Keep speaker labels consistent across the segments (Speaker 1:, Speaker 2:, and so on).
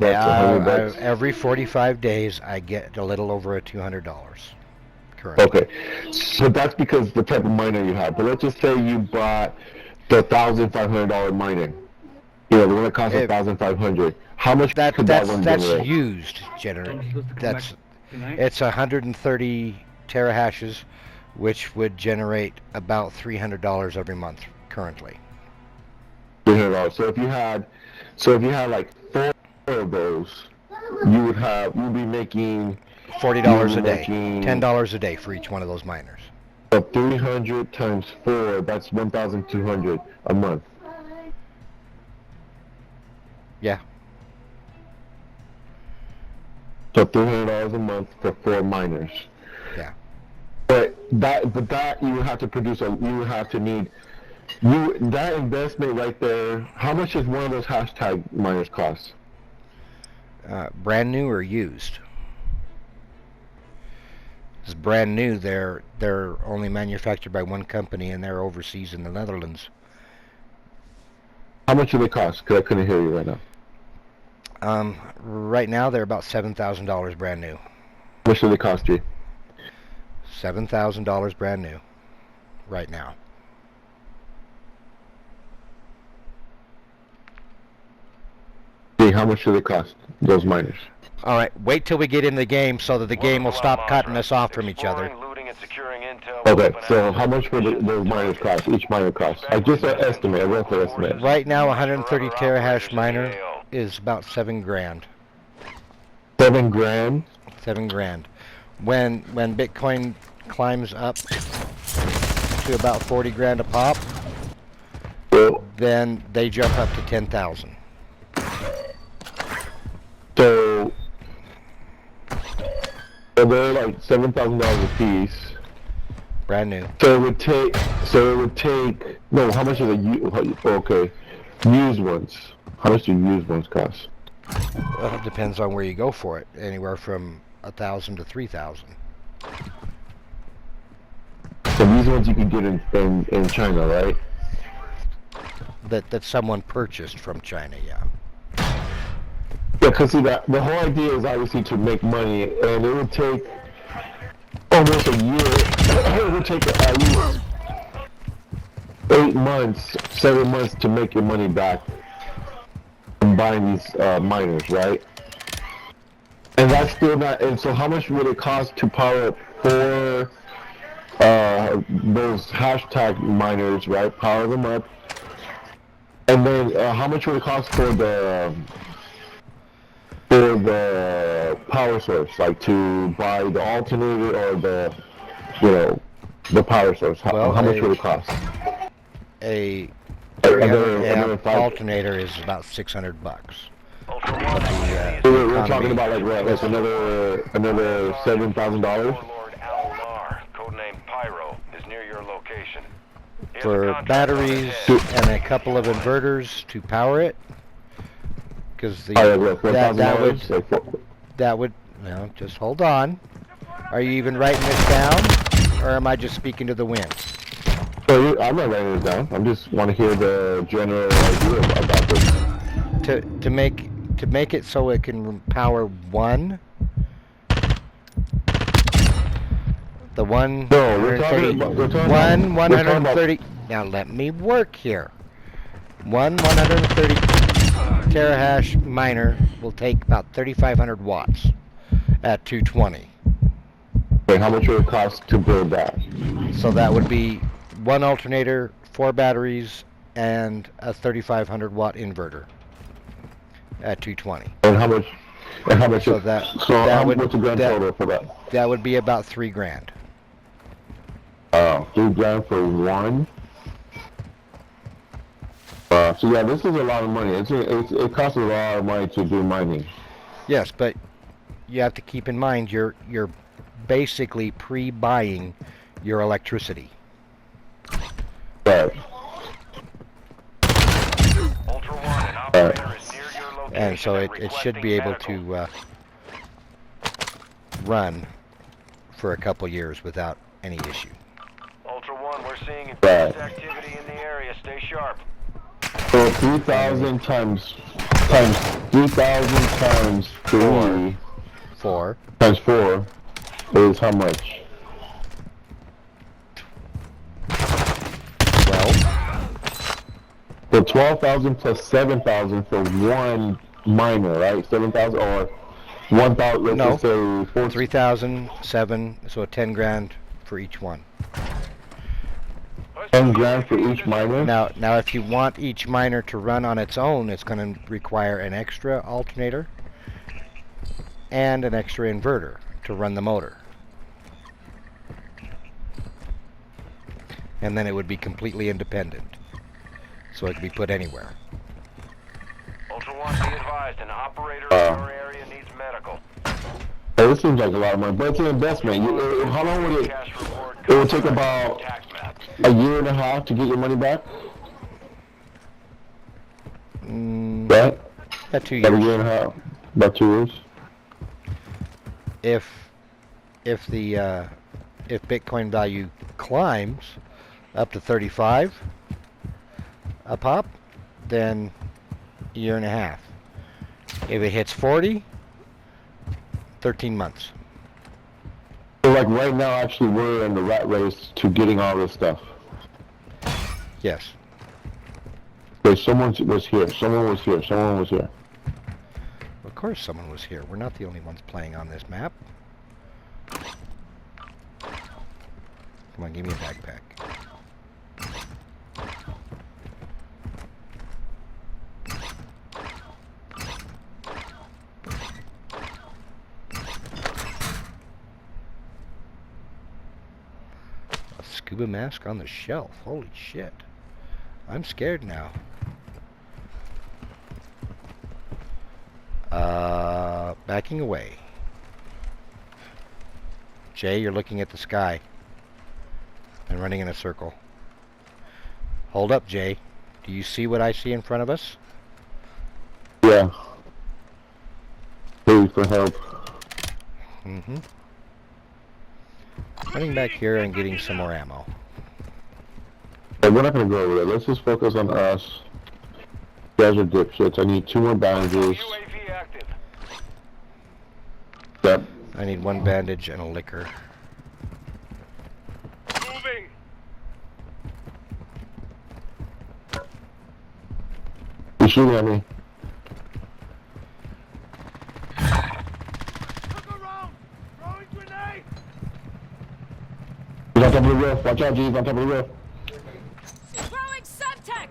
Speaker 1: $100, $100.
Speaker 2: Every 45 days, I get a little over $200 currently.
Speaker 1: Okay, so that's because the type of miner you have. But let's just say you bought the $1,500 mining. You know, the one that costs $1,500. How much could that one generate?
Speaker 2: That's used it's 130 terahashes, which would generate about $300 every month currently.
Speaker 1: $300. So if you had like 4 of those, you'd be making
Speaker 2: $40 a day, $10 a day for each one of those miners.
Speaker 1: So 300 times 4, that's 1,200 a month.
Speaker 2: Yeah.
Speaker 1: So $300 a month for 4 miners.
Speaker 2: Yeah.
Speaker 1: But that you would have to produce that investment right there. How much does one of those hashtag miners cost?
Speaker 2: Brand new or used? It's brand new. They're only manufactured by one company, and they're overseas in the Netherlands.
Speaker 1: How much do they cost? Because I couldn't hear you right now.
Speaker 2: Right now they're about $7,000 brand new.
Speaker 1: How much do they cost you?
Speaker 2: $7,000 brand new. Right now.
Speaker 1: How much do they cost, those miners?
Speaker 2: All right, wait till we get in the game so that the game will stop cutting us off from each other.
Speaker 1: Okay, so how much would those miners cost? Each miner cost? I just estimate, a rough estimate.
Speaker 2: Right now, 130 terahash miner is about $7 grand.
Speaker 1: $7 grand?
Speaker 2: $7 grand. When Bitcoin climbs up to about 40 grand a pop, then they jump up to 10,000.
Speaker 1: So they're like $7,000 a piece.
Speaker 2: Brand new.
Speaker 1: So it would take. No, how much are the used ones? How much do used ones cost?
Speaker 2: Well, it depends on where you go for it. Anywhere from 1,000 to 3,000.
Speaker 1: So these ones you can get in China, right?
Speaker 2: That someone purchased from China, yeah.
Speaker 1: Yeah, because see, the whole idea is obviously to make money, and it would take almost a year. It would take at least 8 months, 7 months to make your money back from buying these miners, right? And that's still not. And so, how much would it cost to power up 4 those hashtag miners, right? Power them up, and then how much would it cost for the power source, like to buy the alternator or the power source? How much would it cost?
Speaker 2: Another alternator is about $600.
Speaker 1: We're talking about like what? Like another $7,000.
Speaker 3: Codename Pyro is near your location.
Speaker 2: For batteries and a couple of inverters to power it. Because that would just hold on. Are you even writing this down, or am I just speaking to the wind?
Speaker 1: So I'm not writing this down. I just want to hear the general idea about this.
Speaker 2: To make it so it can power one. The one.
Speaker 1: No, we're talking about
Speaker 2: 130. Now let me work here. 130 terahash miner will take about 3,500 watts at 220.
Speaker 1: Okay, how much would it cost to build that?
Speaker 2: So that would be 1 alternator, 4 batteries, and a 3,500 watt inverter at 220.
Speaker 1: And how much?
Speaker 2: So
Speaker 1: what's the grand total for that?
Speaker 2: That would be about $3 grand.
Speaker 1: $3 grand for one. So yeah, this is a lot of money. It costs a lot of money to do mining.
Speaker 2: Yes, but you have to keep in mind you're basically pre-buying your electricity.
Speaker 1: Right.
Speaker 2: And so it should be able to run for a couple years without any issue.
Speaker 3: Ultra One, we're seeing increased activity in the area. Stay sharp.
Speaker 1: So 3,000 times times 3,000 times 3
Speaker 2: 4.
Speaker 1: times 4 is how much?
Speaker 2: 12.
Speaker 1: So 12,000 plus 7,000 for one miner, right? 7,000 or 1,000. Let's
Speaker 2: No.
Speaker 1: just say 4.
Speaker 2: 3,000, 7, so 10 grand for each one.
Speaker 1: 10 grand for each miner.
Speaker 2: Now, if you want each miner to run on its own, it's going to require an extra alternator and an extra inverter to run the motor. And then it would be completely independent, so it could be put anywhere.
Speaker 3: Ultra One, be advised, an operator in your area needs medical.
Speaker 1: Hey, this seems like a lot of money, but it's an investment. How long would it?
Speaker 3: Cash reward.
Speaker 1: It would take about
Speaker 3: Tax map.
Speaker 1: a year and a half to get your money back. Right?
Speaker 2: About 2
Speaker 1: About a
Speaker 2: years.
Speaker 1: year and a half. About 2 years.
Speaker 2: If Bitcoin value climbs up to 35 a pop, then a year and a half. If it hits 40, 13 months.
Speaker 1: So like right now, actually, we're in the rat race to getting all this stuff.
Speaker 2: Yes.
Speaker 1: Okay, someone was here. Someone was here. Someone was here.
Speaker 2: Of course someone was here. We're not the only ones playing on this map. Come on, give me a backpack. A scuba mask on the shelf. Holy shit. I'm scared now. Backing away. Jay, you're looking at the sky and running in a circle. Hold up, Jay. Do you see what I see in front of us?
Speaker 1: Yeah. Please for help.
Speaker 2: Mm-hmm. Running back here and getting some more ammo.
Speaker 1: Hey, we're not gonna go over there. Let's just focus on us. You guys are dipshits. I need 2 more bandages.
Speaker 3: UAV active.
Speaker 1: Yep.
Speaker 2: I need 1 bandage and a liquor.
Speaker 3: Moving.
Speaker 1: You're shooting at me.
Speaker 3: Look around. Throwing grenade.
Speaker 1: He's on top of the roof. Watch out, G. He's on top of the roof.
Speaker 4: Throwing Semtex!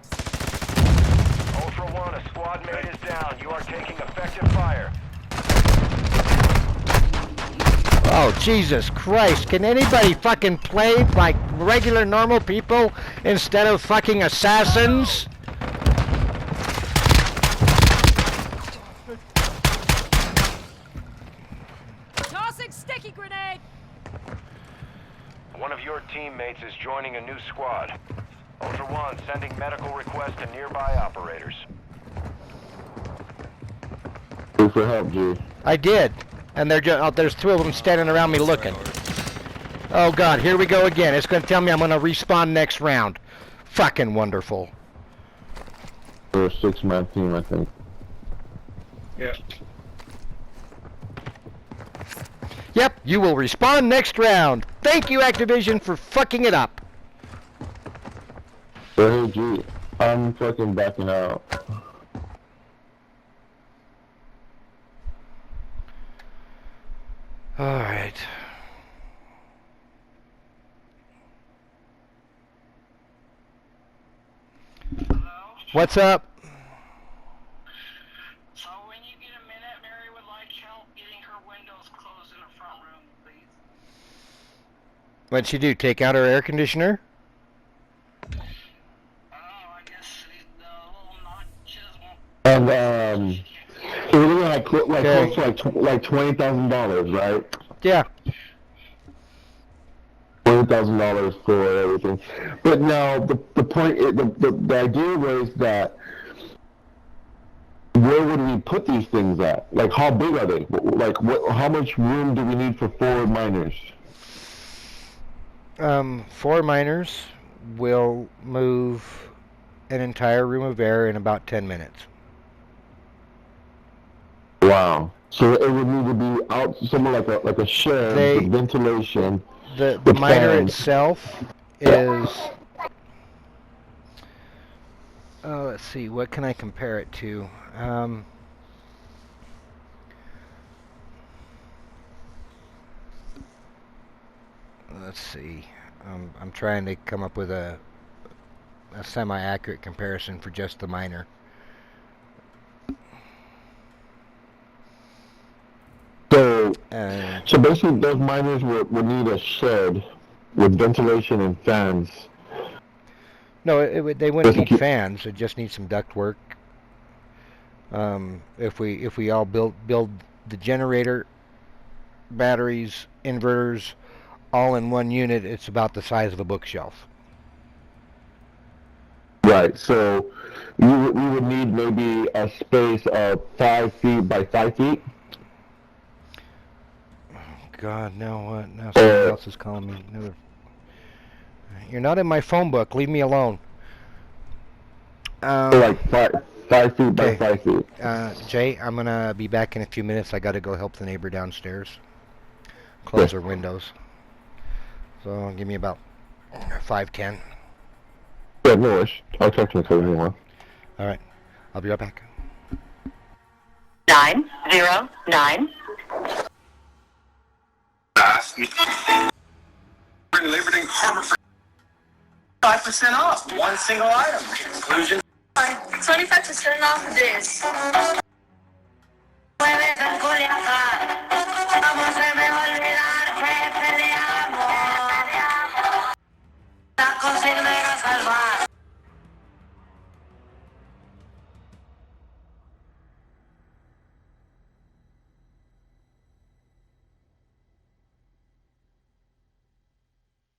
Speaker 3: Ultra One, a squad mate is down. You are taking effective fire.
Speaker 2: Oh, Jesus Christ. Can anybody fucking play like regular normal people instead of fucking assassins?
Speaker 4: Tossing sticky grenade!
Speaker 3: One of your teammates is joining a new squad. Ultra One, sending medical request to nearby operators.
Speaker 1: Please for help, G.
Speaker 2: I did. And they're just, there's 2 of them standing around me looking. Oh God, here we go again. It's going to tell me I'm going to respawn next round. Fucking wonderful.
Speaker 1: We're a 6-man team, I think.
Speaker 5: Yeah.
Speaker 2: Yep, you will respawn next round. Thank you, Activision, for fucking it up.
Speaker 1: But hey, G, I'm fucking backing out.
Speaker 2: Alright. What's up?
Speaker 6: So when you get a minute, Mary would like help getting her windows closed in the front room, please.
Speaker 2: What'd she do? Take out her air conditioner?
Speaker 6: Oh, I guess the little notches won't...
Speaker 1: And so we're looking at
Speaker 2: Okay.
Speaker 1: close to like $20,000, right?
Speaker 2: Yeah.
Speaker 1: $20,000 for everything. But now the point, the idea was that where would we put these things at? Like, how big are they? Like, how much room do we need for 4 miners?
Speaker 2: 4 miners will move an entire room of air in about 10 minutes.
Speaker 1: Wow. So it would need to be out somewhere like a shed
Speaker 2: They-
Speaker 1: with ventilation.
Speaker 2: The
Speaker 1: With
Speaker 2: miner
Speaker 1: fans.
Speaker 2: itself is. Oh, let's see. What can I compare it to? Let's see. I'm trying to come up with a semi-accurate comparison for just the miner.
Speaker 1: So
Speaker 2: And
Speaker 1: so basically, those miners would need a shed with ventilation and fans.
Speaker 2: no, they wouldn't
Speaker 1: Doesn't
Speaker 2: need
Speaker 1: keep-
Speaker 2: fans. It just needs some duct work. If we all build the generator, batteries, inverters, all in one unit, it's about the size of a bookshelf.
Speaker 1: Right. So we would need maybe a space of 5 feet by 5 feet.
Speaker 2: God, now what? Now somebody else is calling me. Another. You're not in my phone book. Leave me alone.
Speaker 1: So like 5 feet by
Speaker 2: Okay.
Speaker 1: 5 feet.
Speaker 2: Jay, I'm gonna be back in a few minutes. I gotta go help the neighbor downstairs close
Speaker 1: Yeah.
Speaker 2: her windows. So give me about 5-10.
Speaker 1: Yeah, no worries. I'll talk to you in a while.
Speaker 2: All right, I'll be right back.
Speaker 7: 909.
Speaker 8: Labor Day Harbor for 5% off one single item. Inclusion.
Speaker 7: 25% off this.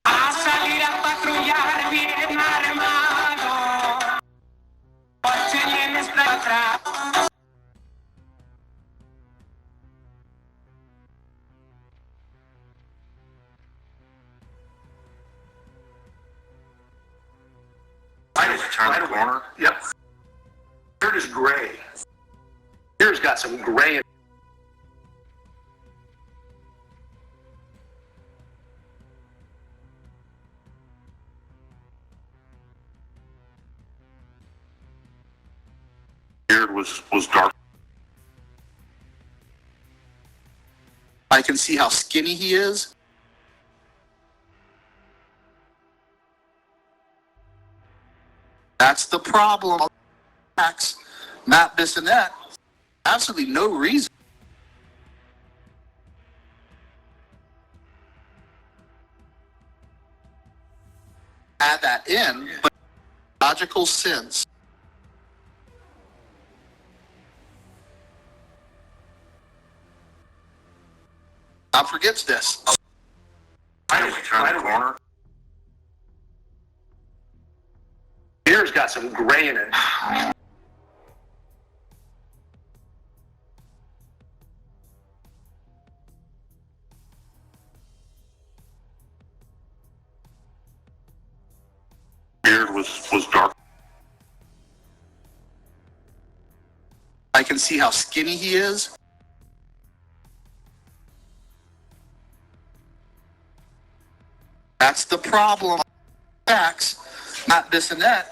Speaker 8: A salir a patrullar bien armado. Porque vienes para atrás. Turn the corner. Yep. Here is gray. Here's got some gray in. Beard was dark. I can see how skinny he is. That's the problem. Matt Bissonette, absolutely no reason. Add that in, but logical sense. Now forgets this. Turn the corner. Beer's got some gray in it. Beard was dark. I can see how skinny he is. That's the problem. Facts, not Bissonette.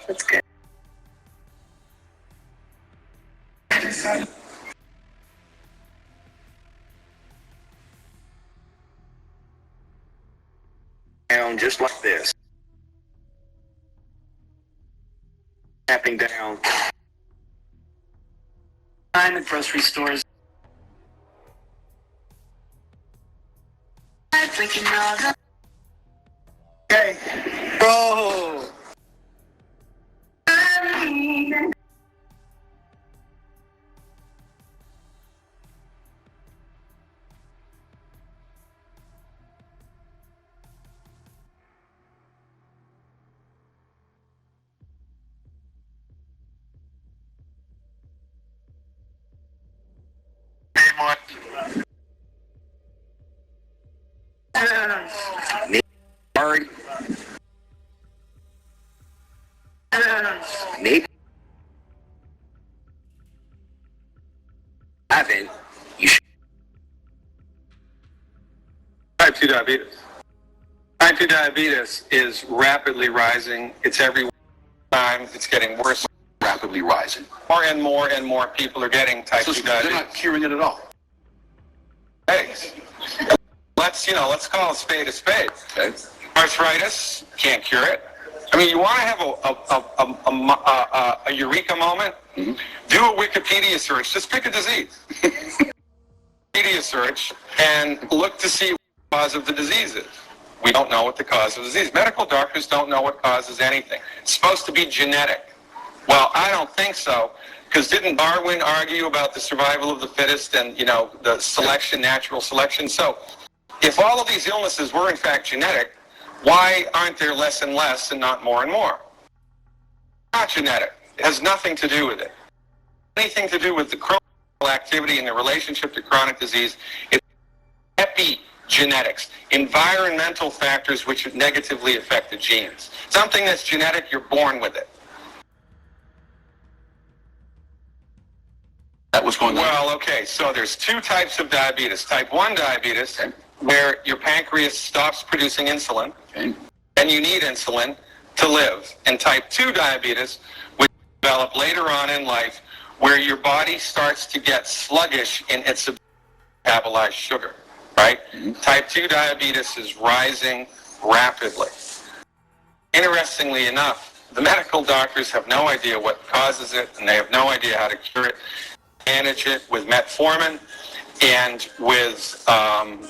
Speaker 8: That's good. Down just like this. Tapping down. I'm at grocery stores. Okay. Bro. Murray. 2 diabetes. Type 2 diabetes is rapidly rising. It's every time. It's getting worse.
Speaker 9: Rapidly rising.
Speaker 8: More and more people are getting type 2
Speaker 9: They're
Speaker 8: diabetes.
Speaker 9: not curing it at all.
Speaker 8: Hey, let's call a spade a spade.
Speaker 9: Okay.
Speaker 8: Arthritis, can't cure it. I mean, you want to have a eureka moment?
Speaker 9: Mm-hmm.
Speaker 8: Do a Wikipedia search. Just pick a disease. Wikipedia search and look to see what the cause of the disease is. We don't know what the cause of the disease. Medical doctors don't know what causes anything. It's supposed to be genetic. Well, I don't think so, because didn't Darwin argue about the survival of the fittest and, the selection, natural selection? So if all of these illnesses were in fact genetic, why aren't there less and less and not more and more? Not genetic. It has nothing to do with it. Anything to do with the chromosomal activity and the relationship to chronic disease. It's epigenetics, environmental factors which negatively affect the genes. Something that's genetic, you're born with it.
Speaker 9: That was going on.
Speaker 8: Well, okay, so there's 2 types of diabetes. Type 1 diabetes, where your pancreas stops producing insulin,
Speaker 9: Okay.
Speaker 8: and you need insulin to live. And type 2 diabetes, which develop later on in life, where your body starts to get sluggish in its ability to metabolize sugar, right?
Speaker 9: Mm-hmm.
Speaker 8: Type 2 diabetes is rising rapidly. Interestingly enough, the medical doctors have no idea what causes it, and they have no idea how to cure it. Manage it with metformin and with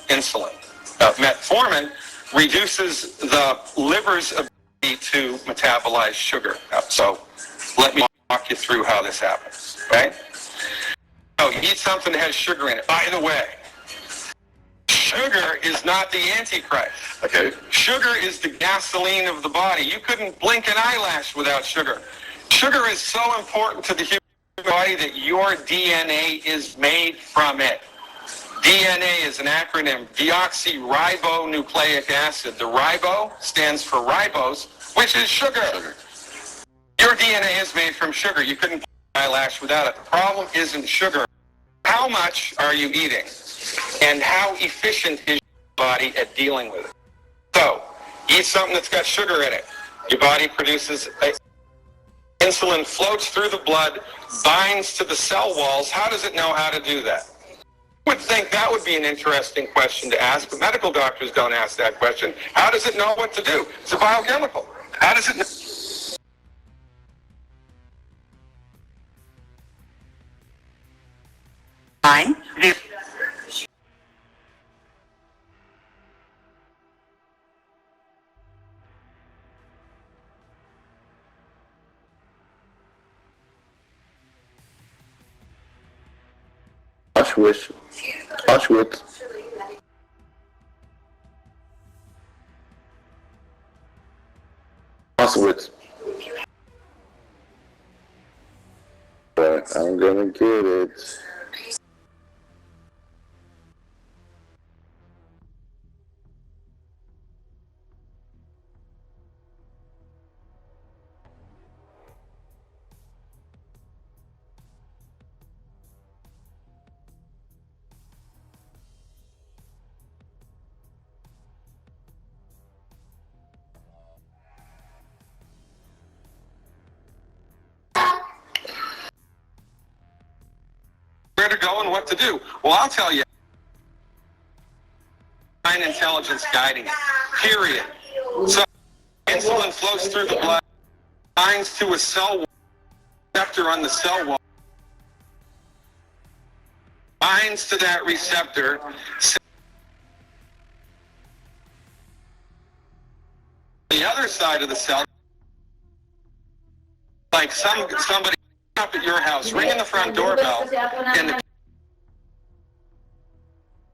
Speaker 8: insulin. Metformin reduces the liver's ability to metabolize sugar. So let me walk you through how this happens, okay? So you eat something that has sugar in it. By the way, sugar is not the Antichrist.
Speaker 9: Okay.
Speaker 8: Sugar is the gasoline of the body. You couldn't blink an eyelash without sugar. Sugar is so important to the human body that your DNA is made from it. DNA is an acronym, deoxyribonucleic acid. The ribo stands for ribose, which is sugar. Your DNA is made from sugar. You couldn't blink an eyelash without it. The problem isn't sugar. How much are you eating? And how efficient is your body at dealing with it? So, eat something that's got sugar in it. Your body produces insulin, floats through the blood, binds to the cell walls. How does it know how to do that? I would think that would be an interesting question to ask, but medical doctors don't ask that question. How does it know what to do? It's a biochemical. How does it know?
Speaker 1: Auschwitz. Auschwitz. Auschwitz. But I'm gonna get it.
Speaker 8: Where to go and what to do? Well, I'll tell you. Intelligence guiding it. Period. So insulin flows through the blood, binds to a cell wall, receptor on the cell wall, binds to that receptor. The other side of the cell, like somebody up at your house, ringing the front doorbell, and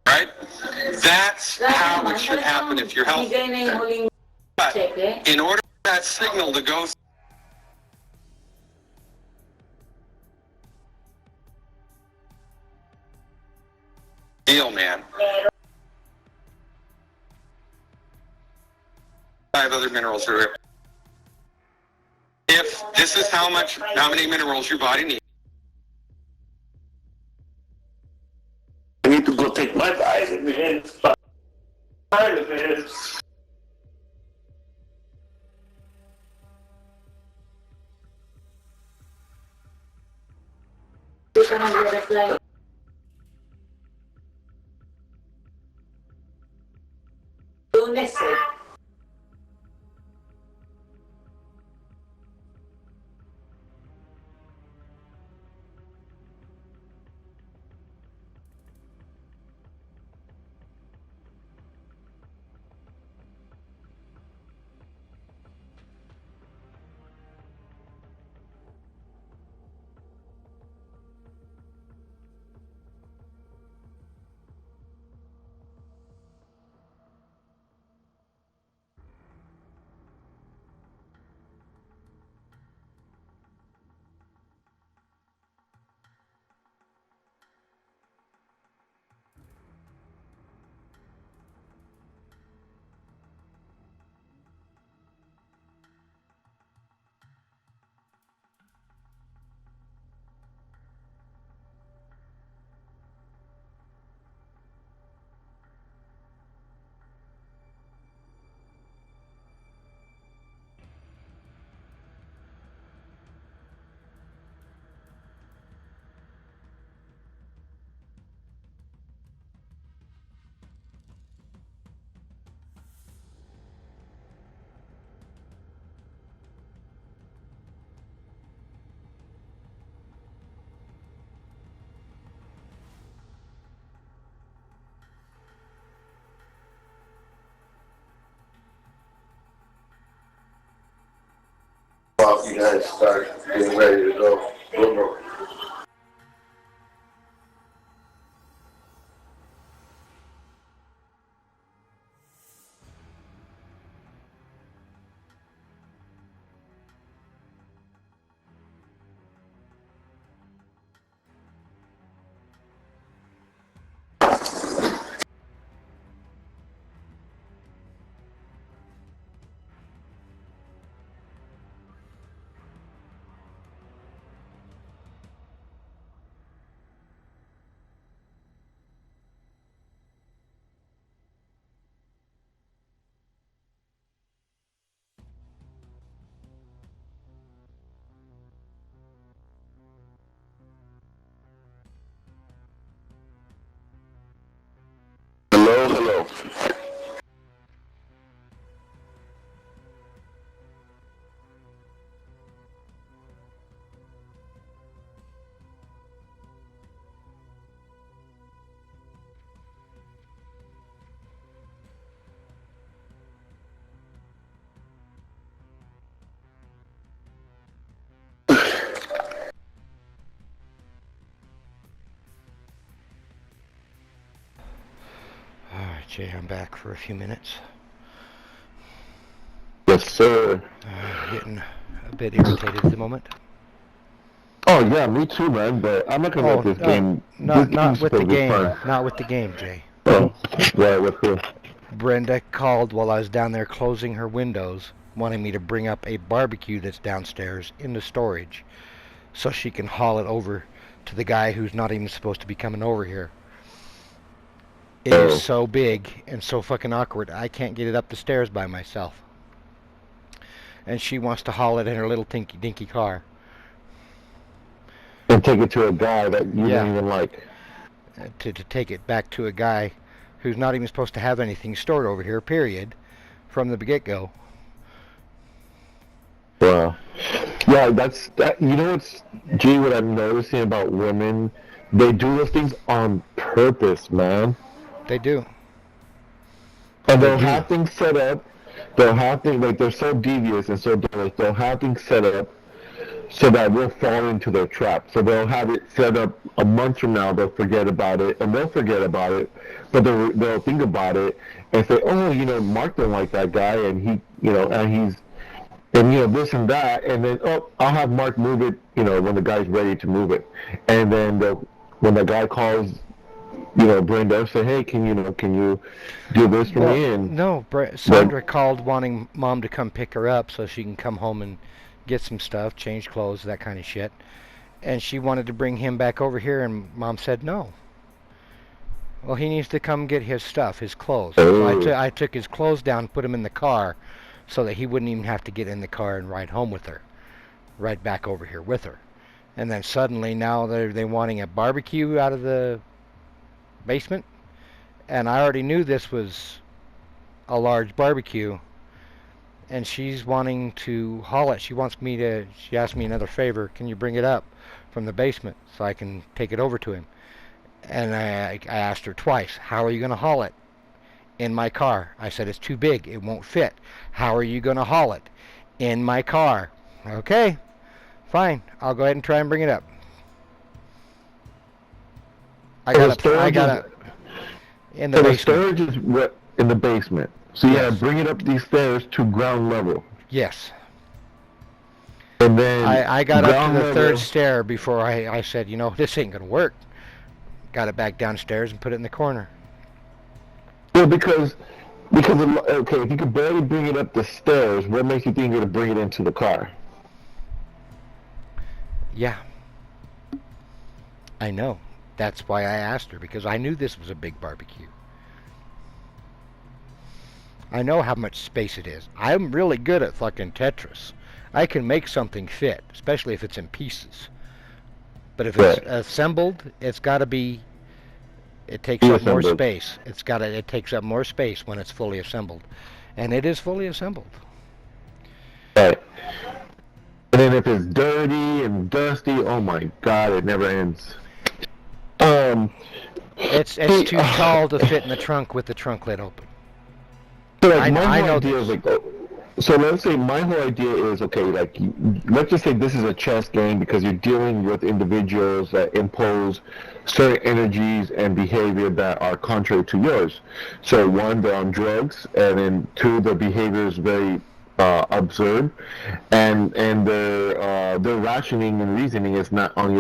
Speaker 8: right? That's how it should happen if you're healthy. But in order for that signal to go, deal, man. 5 other minerals are here. If this is how many minerals your body needs.
Speaker 1: I need to go take my vitamin.
Speaker 5: Kind of is.
Speaker 9: You guys start getting ready to go. Hello.
Speaker 2: Alright, Jay, I'm back for a few minutes.
Speaker 1: Yes, sir.
Speaker 2: Getting a bit irritated at the moment.
Speaker 1: Oh yeah, me too, man. But I'm not gonna let this game.
Speaker 2: Not
Speaker 1: game's
Speaker 2: with the
Speaker 1: supposed to be
Speaker 2: game.
Speaker 1: fun.
Speaker 2: Not with the game, Jay.
Speaker 1: Oh, right, with the.
Speaker 2: Brenda called while I was down there closing her windows, wanting me to bring up a barbecue that's downstairs in the storage, so she can haul it over to the guy who's not even supposed to be coming over here. It is so big and so fucking awkward, I can't get it up the stairs by myself. And she wants to haul it in her little tinky dinky car.
Speaker 1: And take it to a guy that you don't even like.
Speaker 2: To take it back to a guy who's not even supposed to have anything stored over here, period, from the get-go.
Speaker 1: Wow. Yeah, that. You know what I'm noticing about women? They do those things on purpose, man.
Speaker 2: They do.
Speaker 1: And they'll have things set up. They'll have things, like, they're so devious and so dumb, like, they'll have things set up so that we'll fall into their trap. So they'll have it set up a month from now, they'll forget about it, and they'll forget about it, but they'll think about it and say, oh, Mark don't like that guy, and he, and this and that, and then, oh, I'll have Mark move it, when the guy's ready to move it. And then when the guy calls, Brenda, say, hey, can you do this for me? And
Speaker 2: no, Sandra called wanting Mom to come pick her up so she can come home and get some stuff, change clothes, that kind of shit. And she wanted to bring him back over here, and Mom said no. Well, he needs to come get his stuff, his clothes. So
Speaker 1: Oh.
Speaker 2: I took his clothes down, put him in the car, so that he wouldn't even have to get in the car and ride home with her, ride back over here with her. And then suddenly now they're wanting a barbecue out of the basement, and I already knew this was a large barbecue, and she's wanting to haul it. She asked me another favor, can you bring it up from the basement so I can take it over to him? And I asked her twice, how are you going to haul it? In my car. I said, it's too big, it won't fit. How are you going to haul it? In my car. Okay, fine, I'll go ahead and try and bring it up. I got it in the
Speaker 1: So the
Speaker 2: basement.
Speaker 1: storage is what in the basement. So you
Speaker 2: Yes.
Speaker 1: gotta bring it up these stairs to ground level.
Speaker 2: Yes.
Speaker 1: And then
Speaker 2: I got up to
Speaker 1: ground
Speaker 2: the
Speaker 1: level-
Speaker 2: third stair before I said, you know, this ain't going to work. Got it back downstairs and put it in the corner.
Speaker 1: Well, because okay, if you can barely bring it up the stairs, what makes you think you're gonna bring it into the car?
Speaker 2: Yeah. I know. That's why I asked her, because I knew this was a big barbecue. I know how much space it is. I'm really good at fucking Tetris. I can make something fit, especially if it's in pieces. But if it's assembled, it's got to be. It takes up more
Speaker 1: Assembled.
Speaker 2: space. It takes up more space when it's fully assembled, and it is fully assembled.
Speaker 1: Right. And then if it's dirty and dusty, oh my god, it never ends.
Speaker 2: It's too tall to fit in the trunk with the trunk lid open.
Speaker 1: So like
Speaker 2: I
Speaker 1: my whole
Speaker 2: know
Speaker 1: idea
Speaker 2: this.
Speaker 1: is like, so let's say my whole idea is okay. Like, let's just say this is a chess game because you're dealing with individuals that impose certain energies and behavior that are contrary to yours. So one, they're on drugs, and then two, their behavior is very absurd, and their rationing and reasoning is not on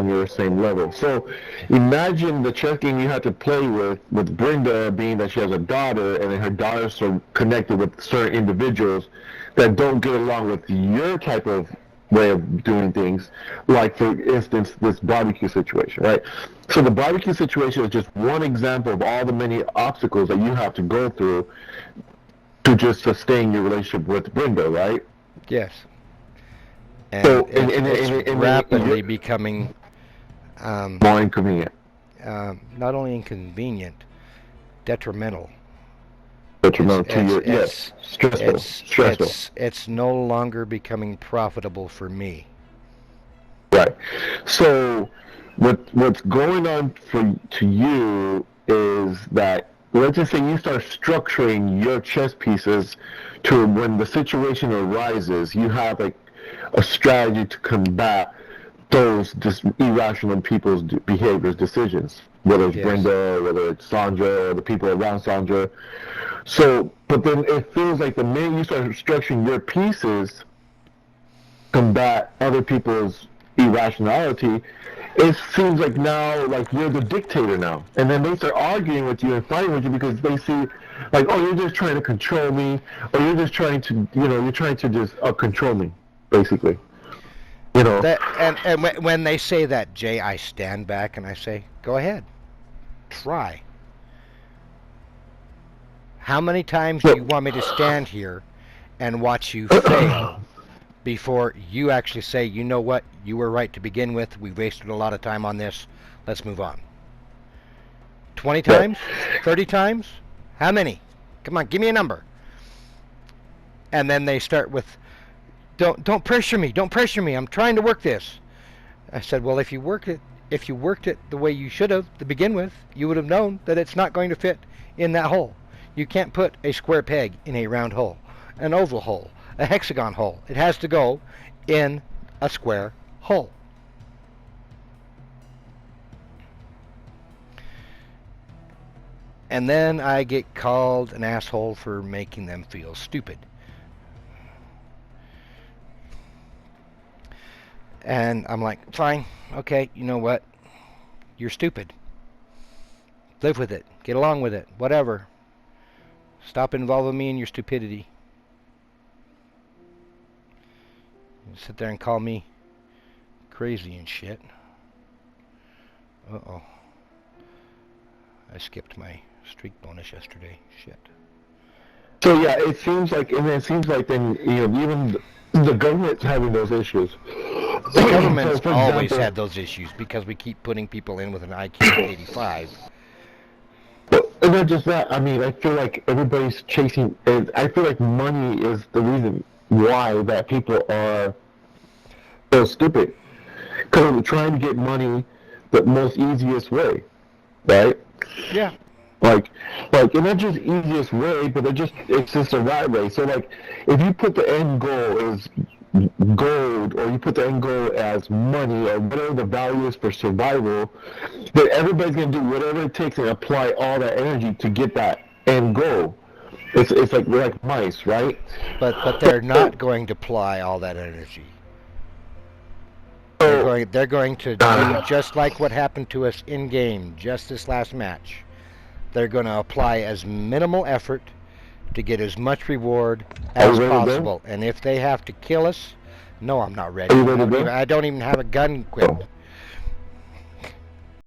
Speaker 1: your same level. So imagine the chess game you have to play with Brenda, being that she has a daughter, and then her daughters are connected with certain individuals that don't get along with your type of way of doing things, like for instance this barbecue situation, right? So the barbecue situation is just one example of all the many obstacles that you have to go through to just sustain your relationship with Brenda, right?
Speaker 2: Yes. And
Speaker 1: So,
Speaker 2: it's
Speaker 1: and
Speaker 2: rapidly
Speaker 1: you're-
Speaker 2: becoming
Speaker 1: More inconvenient,
Speaker 2: not only inconvenient, detrimental.
Speaker 1: detrimental to your,
Speaker 2: It's-
Speaker 1: yes, stressful.
Speaker 2: It's no longer becoming profitable for me.
Speaker 1: Right. So what's going on to you is that, let's just say you start structuring your chess pieces to when the situation arises, you have like a strategy to combat those just irrational people's behaviors, decisions, whether it's
Speaker 2: Yes.
Speaker 1: Brenda, whether it's Sandra, or the people around Sandra. So, but then it feels like the minute you start structuring your pieces, combat other people's irrationality, it seems like now, like you're the dictator now, and then they start arguing with you and fighting with you because they see, like, oh, you're just trying to control me, or you're just trying to, you're trying to just control me, basically.
Speaker 2: And when they say that, Jay, I stand back and I say, go ahead, try. How many times do you want me to stand here and watch you fail before you actually say, you know what, you were right to begin with, we wasted a lot of time on this, let's move on? 20 times? 30 times? How many? Come on, give me a number. And then they start with, don't pressure me, I'm trying to work this. I said, well, if you worked it the way you should have to begin with, you would have known that it's not going to fit in that hole. You can't put a square peg in a round hole, an oval hole, a hexagon hole. It has to go in a square hole. And then I get called an asshole for making them feel stupid. And I'm like, fine, okay, you know what? You're stupid. Live with it. Get along with it. Whatever. Stop involving me in your stupidity. You sit there and call me crazy and shit. Uh-oh. I skipped my streak bonus yesterday. Shit.
Speaker 1: So yeah, it seems like, and it seems like then, you know, even the government's having those issues.
Speaker 2: The government's
Speaker 1: So, for
Speaker 2: always
Speaker 1: example-
Speaker 2: had those issues because we keep putting people in with an IQ of 85.
Speaker 1: And not just that, I mean, I feel like everybody's chasing, and I feel like money is the reason why that people are so stupid. Because they're trying to get money the most easiest way, right?
Speaker 2: Yeah.
Speaker 1: Like, and not just easiest way, but it's just a right way. So, like, if you put the end goal as gold, or you put the end goal as money, or whatever the value is for survival, then everybody's gonna do whatever it takes and apply all that energy to get that end goal. It's like we're like mice, right?
Speaker 2: But they're not going to apply all that energy. They're going to do just like what happened to us in game, just this last match. They're going to apply as minimal effort to get as much reward as
Speaker 1: you ready to go?
Speaker 2: possible. And if they have to kill us, no, I'm not ready.
Speaker 1: Are you ready to go?
Speaker 2: I don't even have a gun equipped.
Speaker 1: Oh.